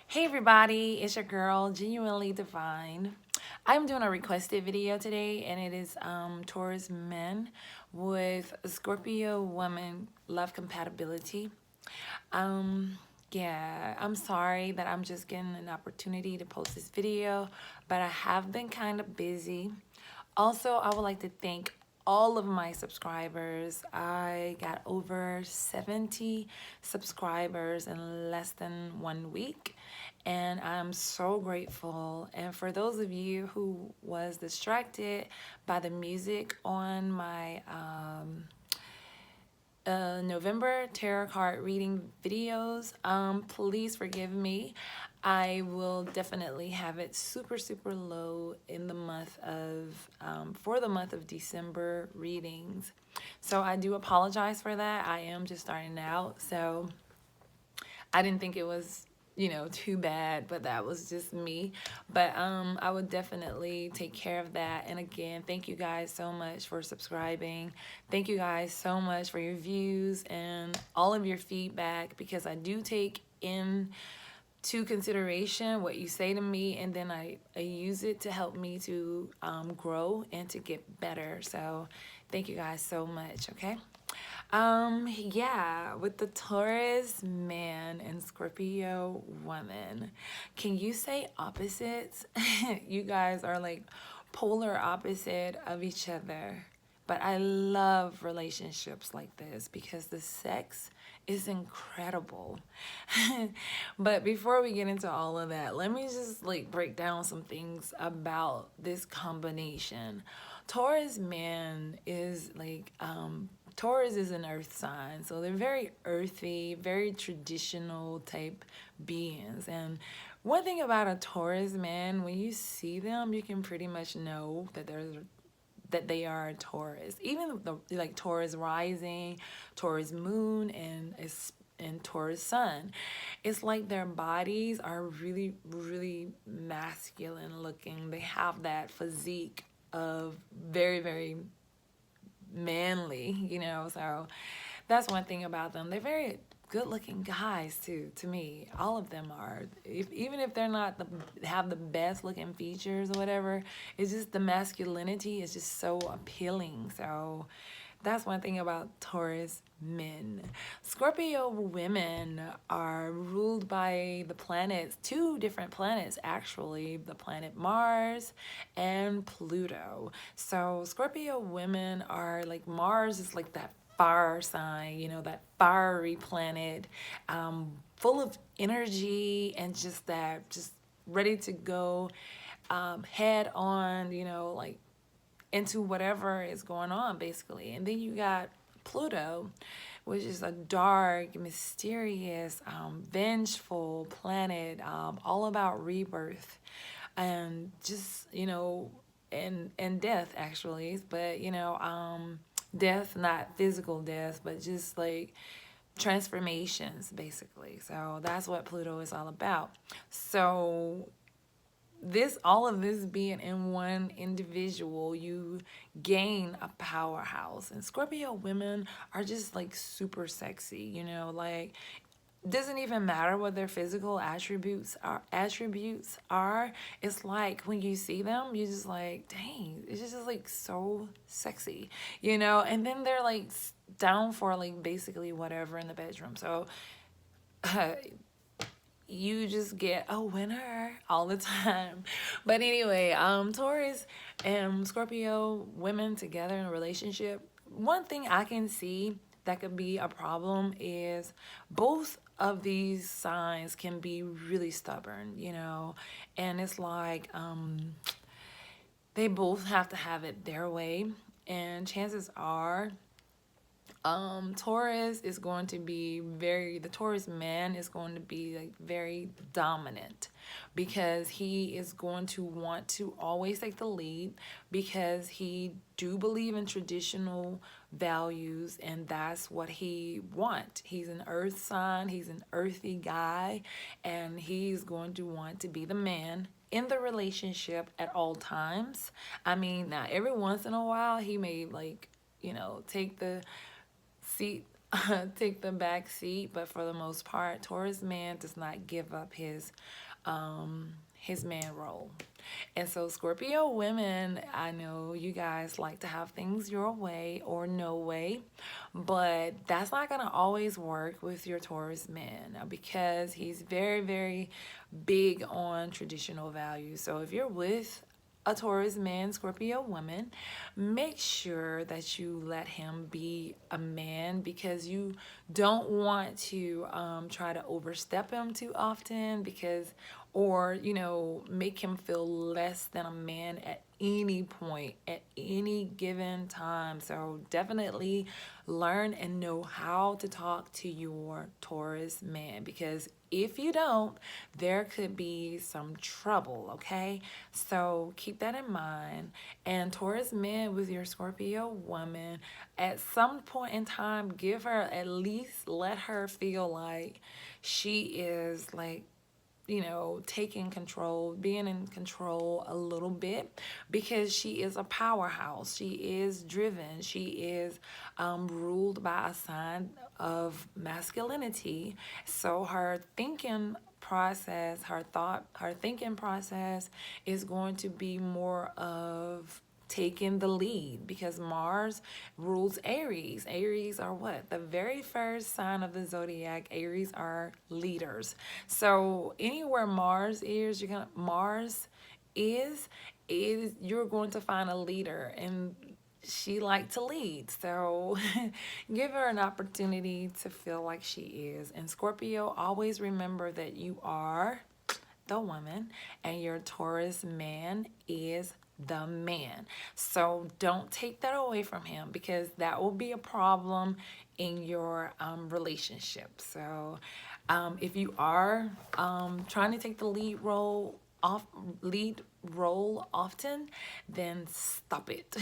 Hey everybody, it's your girl, Genuinely Divine. I'm doing a requested video today, and it is Taurus men with Scorpio woman love compatibility. Um, yeah, I'm sorry that I'm just getting an opportunity to post this video, but I have been kind of busy. Also, I would like to thank all of my subscribers. I got over 70 subscribers in less than 1 week, and I'm so grateful. And for those of you who was distracted by the music on my November tarot card reading videos, please forgive me. I will definitely have it super low in the month of for the month of December readings. So I do apologize for that. I am just starting out, so I didn't think it was, too bad, but that was just me. But I would definitely take care of that. And again, thank you guys so much for subscribing. Thank you guys so much for your views and all of your feedback, because I do take in to consideration what you say to me, and then I use it to help me to grow and to get better. So thank you guys so much. Okay. Yeah, with the Taurus man and Scorpio woman, can you say opposites? You guys are like polar opposite of each other. But I love relationships like this because the sex is incredible. But before we get into all of that, let me just like break down some things about this combination. Taurus man is like Taurus is an earth sign, so they're very earthy, very traditional type beings. And one thing about a Taurus man, when you see them, you can pretty much know that they are a Taurus. Even the like Taurus rising, Taurus moon, and Taurus sun. It's like their bodies are really masculine looking. They have that physique of very manly, so that's one thing about them. They're very good looking guys too, to me. All of them are. Even if they're not have the best looking features or whatever, it's just the masculinity is just so appealing. So that's one thing about Taurus men. Scorpio women are ruled by the planets, two different planets actually, the planet Mars and Pluto. So Scorpio women are like, Mars is like that fire sign, that fiery planet, full of energy and just ready to go head on, like into whatever is going on, basically. And then you got Pluto, which is a dark, mysterious, vengeful planet, all about rebirth and just, and death, actually. But, death, not physical death, but just like transformations, basically. So that's what Pluto is all about. So all of this being in one individual, you gain a powerhouse. And Scorpio women are just like super sexy, like doesn't even matter what their physical attributes are. It's like when you see them, you just like, dang, it's just like so sexy, and then they're like down for like basically whatever in the bedroom. So you just get a winner all the time. But anyway, Taurus and Scorpio women together in a relationship, one thing I can see that could be a problem is both of these signs can be really stubborn, and it's like they both have to have it their way, and chances are Taurus is going to be the Taurus man is going to be like very dominant, because he is going to want to always take the lead, because he do believe in traditional values, and that's what he want. He's an earth sign, he's an earthy guy, and he's going to want to be the man in the relationship at all times. I mean, now every once in a while he may like, take the seat take the back seat, but for the most part, Taurus man does not give up his man role. And so Scorpio women, I know you guys like to have things your way or no way, but that's not going to always work with your Taurus man because he's very, very big on traditional values. So if you're with a Taurus man, Scorpio woman, make sure that you let him be a man because you don't want to try to overstep him too often because, or, make him feel less than a man at any point, at any given time. So definitely learn and know how to talk to your Taurus man because if you don't, there could be some trouble, okay? So keep that in mind. And Taurus men with your Scorpio woman, at some point in time, give her at least let her feel like she is like taking control, being in control a little bit because she is a powerhouse. She is driven. She is ruled by a sign of masculinity. So her thinking process is going to be more of taking the lead because Mars rules Aries. Aries are what? The very first sign of the zodiac. Aries are leaders. So anywhere Mars is you're going to find a leader and she liked to lead. So give her an opportunity to feel like she is. And Scorpio, always remember that you are the woman and your Taurus man is the man. So don't take that away from him because that will be a problem in your relationship. So if you are trying to take the lead role often, then stop it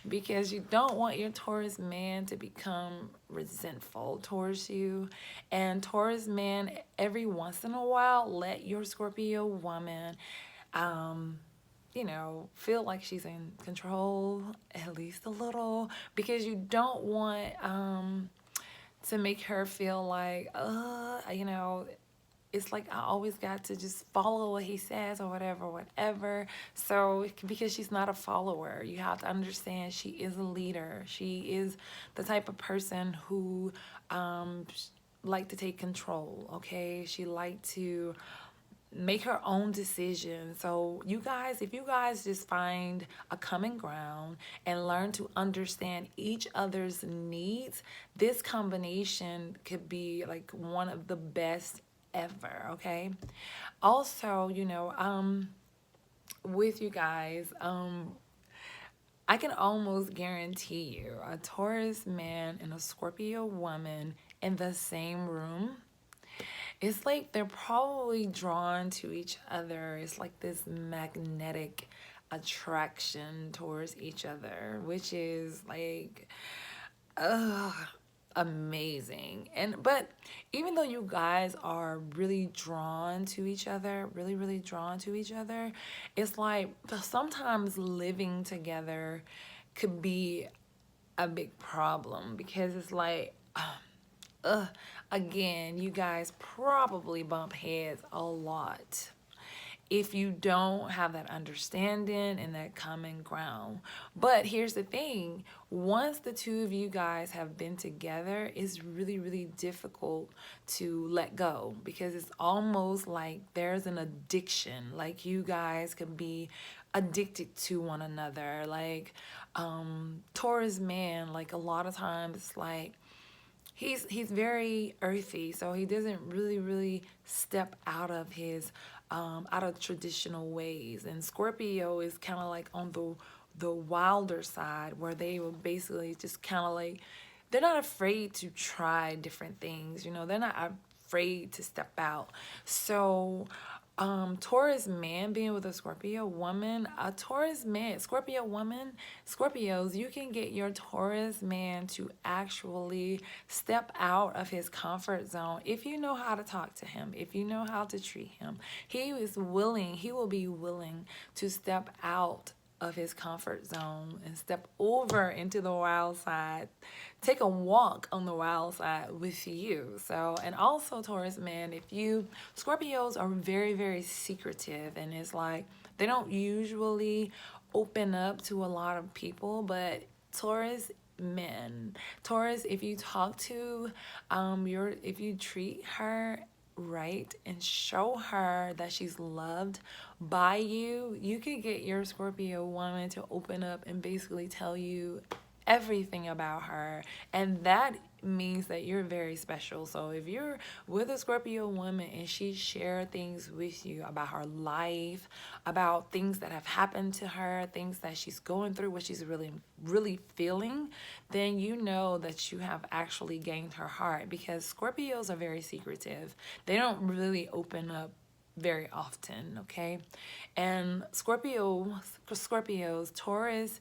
because you don't want your Taurus man to become resentful towards you. And Taurus man, every once in a while, let your Scorpio woman feel like she's in control at least a little because you don't want to make her feel like it's like I always got to just follow what he says or whatever. So because she's not a follower, you have to understand she is a leader. She is the type of person who like to take control, okay? She like to make her own decisions. So if you guys just find a common ground and learn to understand each other's needs, this combination could be like one of the best ever, okay? Also, with you guys, I can almost guarantee you a Taurus man and a Scorpio woman in the same room, it's like they're probably drawn to each other. It's like this magnetic attraction towards each other, which is like, ugh, amazing. But even though you guys are really drawn to each other, really, really drawn to each other, it's like sometimes living together could be a big problem because it's like, again, you guys probably bump heads a lot if you don't have that understanding and that common ground. But here's the thing, once the two of you guys have been together, it's really, really difficult to let go because it's almost like there's an addiction. Like you guys could be addicted to one another. Like Taurus man, like a lot of times, like he's very earthy, so he doesn't really step out of his out of traditional ways. And Scorpio is kind of like on the wilder side where they will basically just kind of like they're not afraid to try different things, they're not afraid to step out. So Taurus man being with a Scorpio woman, a Taurus man, Scorpio woman, Scorpios, you can get your Taurus man to actually step out of his comfort zone if you know how to talk to him, if you know how to treat him. He will be willing to step out of his comfort zone and step over into the wild side, take a walk on the wild side with you. So, and also Taurus man, if you, Scorpios are very, very secretive, and it's like they don't usually open up to a lot of people, but Taurus men, Taurus, if you talk to if you treat her right and show her that she's loved by you, you could get your Scorpio woman to open up and basically tell you everything about her, and that means that you're very special. So if you're with a Scorpio woman and she share things with you about her life, about things that have happened to her, things that she's going through, what she's really feeling, then you know that you have actually gained her heart, because Scorpios are very secretive. They don't really open up very often, okay? And Scorpios, Taurus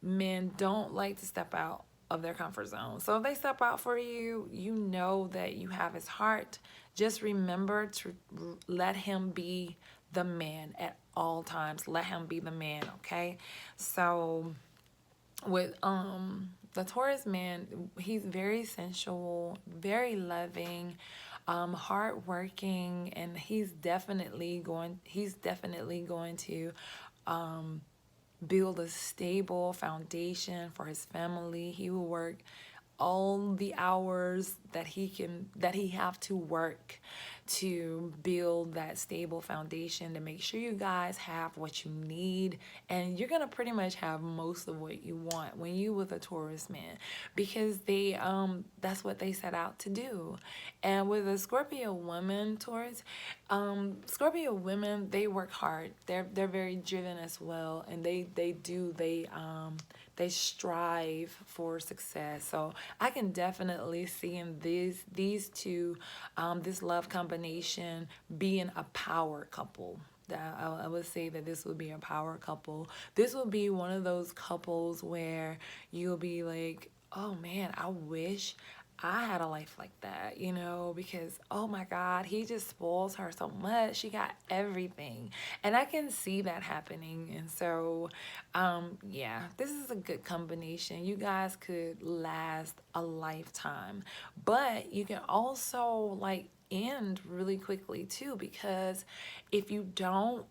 men don't like to step out of their comfort zone. So if they step out for you, you know that you have his heart. Just remember to let him be the man at all times. Let him be the man, okay? So with the Taurus man, he's very sensual, very loving, hardworking, and he's definitely going to build a stable foundation for his family. He will work all the hours that he have to work to build that stable foundation, to make sure you guys have what you need, and you're gonna pretty much have most of what you want when you with a Taurus man, because they that's what they set out to do. And with a Scorpio woman, Taurus, Scorpio women, they work hard. They're very driven as well, and they strive for success. So I can definitely see in these two, this love combination being a power couple. I would say that this would be a power couple. This will be one of those couples where you'll be like, oh man, I wish I had a life like that, you know, because oh my God, he just spoils her so much. She got everything. And I can see that happening. And so, yeah, this is a good combination. You guys could last a lifetime, but you can also like end really quickly too, because if you don't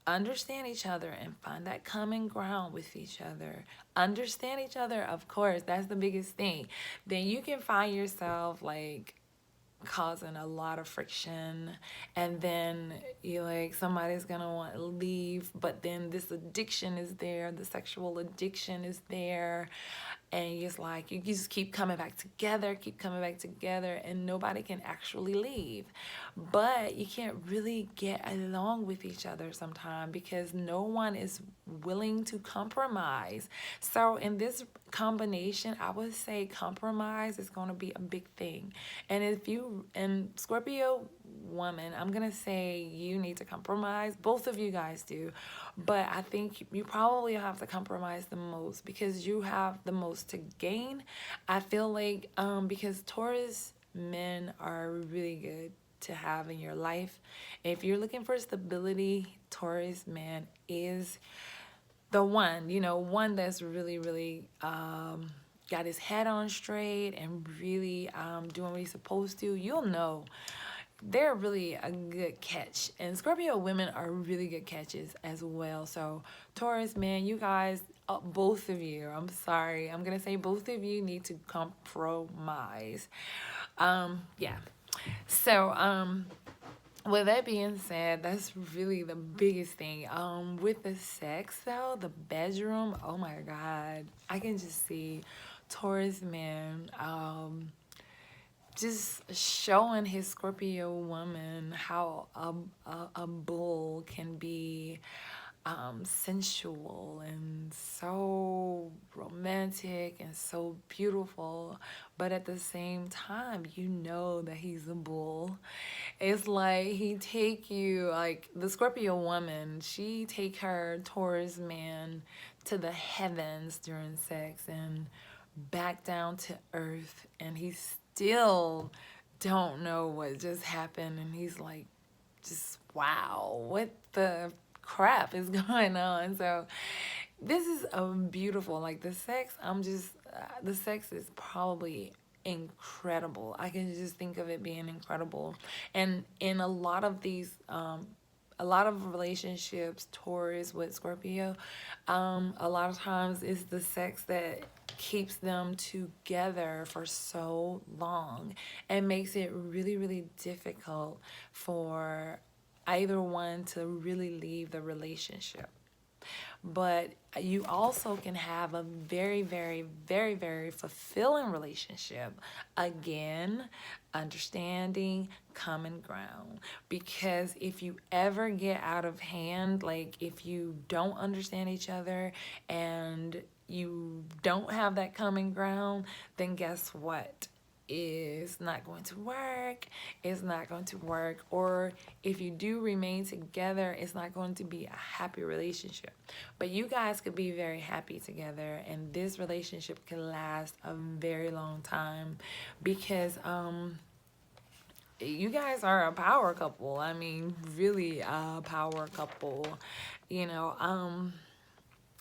understand each other and find that common ground with each other, understand each other, of course, that's the biggest thing, then you can find yourself like causing a lot of friction, and then you like somebody's gonna want to leave, but then this addiction is there, the sexual addiction is there, and it's like you just keep coming back together, and nobody can actually leave. But you can't really get along with each other sometimes because no one is willing to compromise. So in this combination, I would say compromise is going to be a big thing. And if you, and Scorpio woman, I'm going to say you need to compromise. Both of you guys do. But I think you probably have to compromise the most because you have the most to gain. I feel like because Taurus men are really good to have in your life. If you're looking for stability, Taurus man is the one, you know, one that's really got his head on straight and really doing what he's supposed to. You'll know they're really a good catch, and Scorpio women are really good catches as well. So Taurus man, you guys, both of you, I'm sorry, I'm gonna say both of you need to compromise. Yeah. So with that being said, that's really the biggest thing. With the sex though, the bedroom, oh my God, I can just see Taurus man just showing his Scorpio woman how a bull can be sensual and so romantic and so beautiful, but at the same time you know that he's a bull. It's like he take you, like the Scorpio woman, she take her Taurus man to the heavens during sex and back down to earth, and he still don't know what just happened, and he's like, just wow, what the crap is going on. So this is beautiful. Like the sex, the sex is probably incredible. I can just think of it being incredible. And in a lot of relationships, Taurus with Scorpio, a lot of times it's the sex that keeps them together for so long and makes it really, really difficult for either one to really leave the relationship. But you also can have a very, very, very, very fulfilling relationship. Again, understanding common ground. Because if you ever get out of hand, like if you don't understand each other and you don't have that common ground, then guess what? Is not going to work, it's not going to work, or if you do remain together, it's not going to be a happy relationship. But you guys could be very happy together, and this relationship can last a very long time because you guys are a power couple. I mean, really a power couple, you know.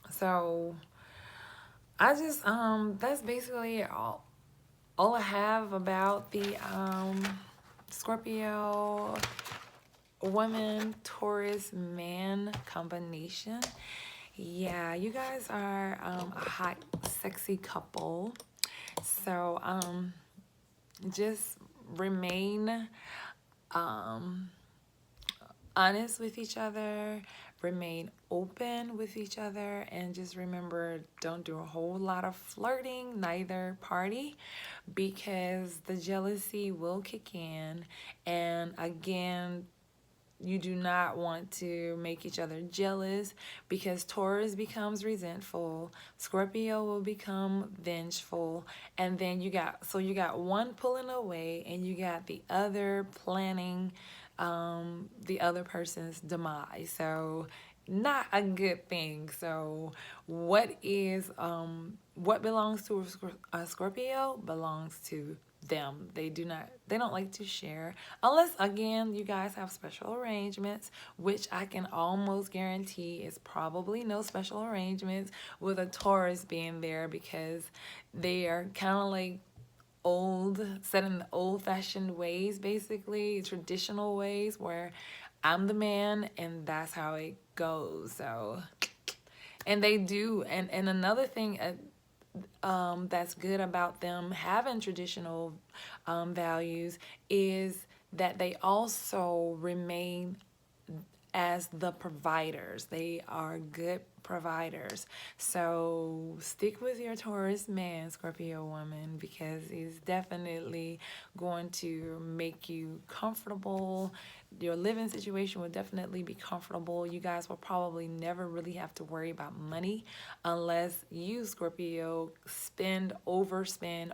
So I just that's basically all I have about the Scorpio woman Taurus man combination. Yeah, you guys are a hot, sexy couple. So just remain honest with each other, remain open with each other, and just remember, don't do a whole lot of flirting, neither party, because the jealousy will kick in. And again, you do not want to make each other jealous because Taurus becomes resentful, Scorpio will become vengeful, and then you got one pulling away and you got the other planning the other person's demise. So not a good thing. So what belongs to a Scorpio belongs to them. They don't like to share unless again you guys have special arrangements, which I can almost guarantee is probably no special arrangements with a Taurus being there, because they are kind of like set in the old-fashioned ways, basically traditional ways, where I'm the man and that's how it goes. So, and they do, and another thing that's good about them having traditional values is that they also remain as the providers. They are good providers. So stick with your Taurus man, Scorpio woman, because he's definitely going to make you comfortable. Your living situation will definitely be comfortable. You guys will probably never really have to worry about money unless you, Scorpio, overspend.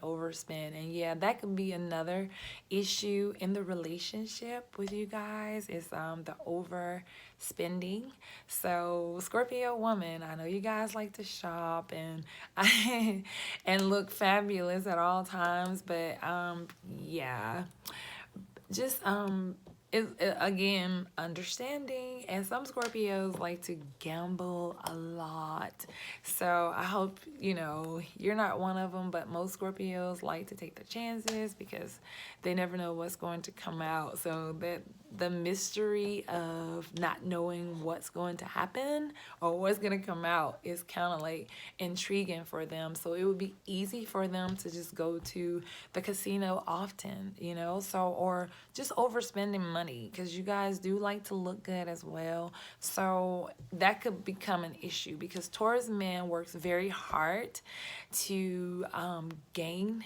And yeah, that could be another issue in the relationship with you guys, is the overspending. So Scorpio woman, I know you guys like to shop and and look fabulous at all times, but yeah, just again, understanding. And some Scorpios like to gamble a lot, so I hope you're not one of them, but most Scorpios like to take the chances because they never know what's going to come out. So that the mystery of not knowing what's going to happen or what's going to come out is kind of like intriguing for them. So it would be easy for them to just go to the casino often, so, or just overspending money, because you guys do like to look good as well. So that could become an issue because Taurus man works very hard to gain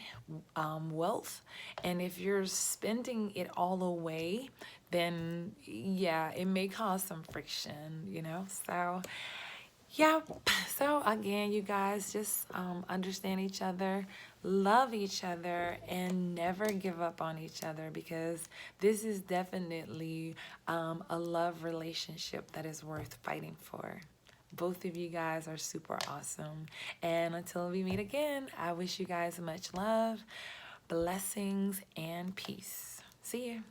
wealth, and if you're spending it all away, then yeah, it may cause some friction. So yeah, so again, you guys just understand each other, love each other, and never give up on each other, because this is definitely a love relationship that is worth fighting for. Both of you guys are super awesome. And until we meet again, I wish you guys much love, blessings, and peace. See you.